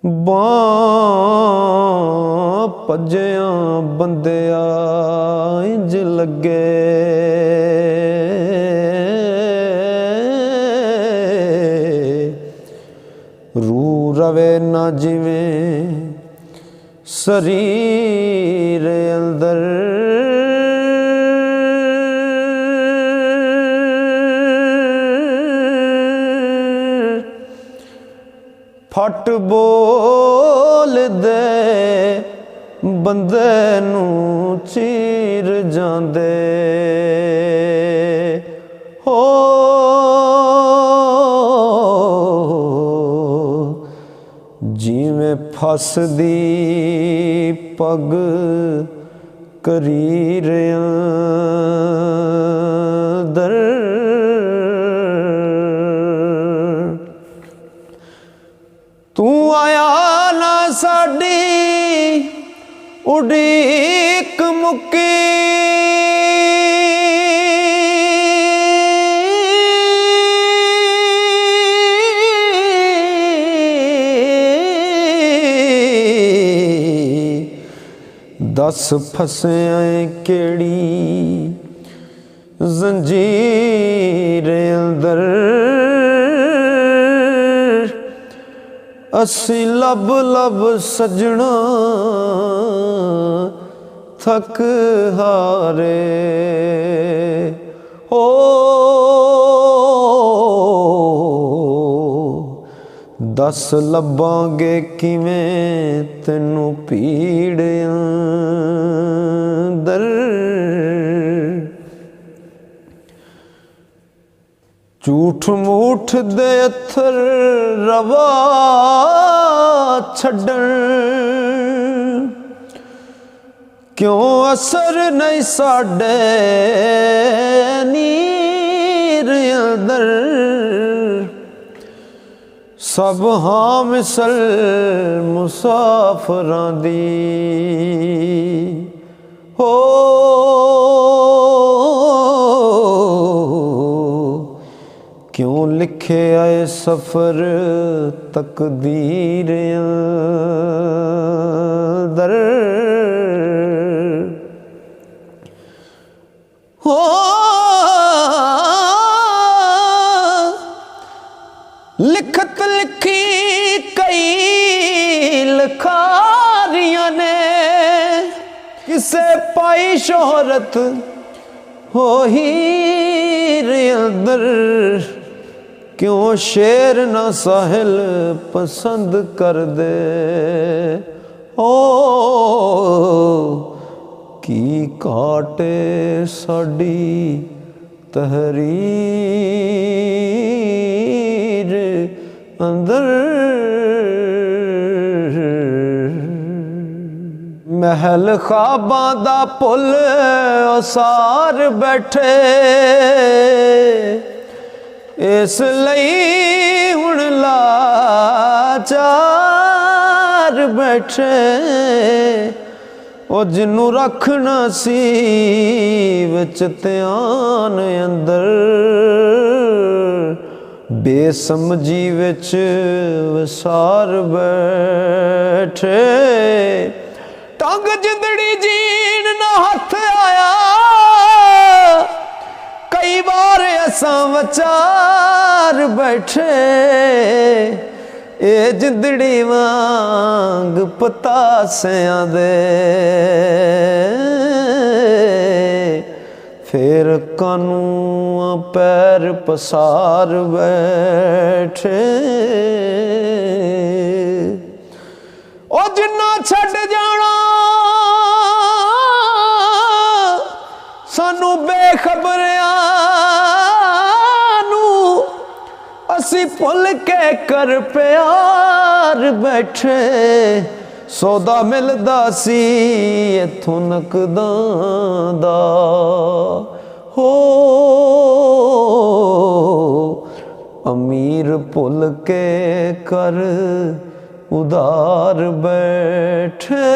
ਬਾਂਹ ਭੱਜਿਆਂ ਬੰਦਿਆ ਇੰਜ ਲੱਗੇ ਰੂ ਰਵੇ ਨਾ ਜਿਵੇਂ ਸਰੀਰ ਅੰਦਰ ਫਟ ਬੋਲਦੇ ਬੰਦੇ ਨੂੰ ਚੀਰ ਜਾਂਦੇ ਹੋ ਜਿਵੇਂ ਫਸਦੀ ਪੱਗ ਕਰੀਰ ਅੰਦਰ ਤੂੰ ਆਇਆ ਨਾ ਸਾਡੀ ਉਡੀਕ ਮੁੱਕੀ दस फसिया केड़ी जंजीर अंदर असी लब लब सजना थक हारे हो दस लभांगे किवें तैनू पीड़ अंदर झूठ मूठ दे अथर रवा छड्डण क्यों असर नहीं साडे नीर अंदर सब हाँ मिसल मुसाफरां दी हो क्यों लिखे आए सफर तकदीर अंदर हो लिखत लिखी कई लिखारियां ने किसे पाई शोहरत हो हीर अंदर क्यों शेर ना साहिल पसंद कर दे ओ की काटे साडी तहरीर अंदर महल ख्वाबां दा पुल उसार बैठे इस लई हुण लाचार बैठे ओ जिन्नू रखना सी विच ध्यान अंदर बेसमझी विच विसार बैठे टंग जिंदड़ी जीन ना हथ आया कई बार असां वचार बैठे ए जिंदड़ी वांग पतासियां दे फिर कानू पैर पसार बैठे ओ जिन्ना छड़ जाना सानू बेखबरियां नू असी भुल के कर प्यार बैठे सौदा मिलदा सी इत्थों नकदां दा हो अमीर भुल के कर उधार बैठे।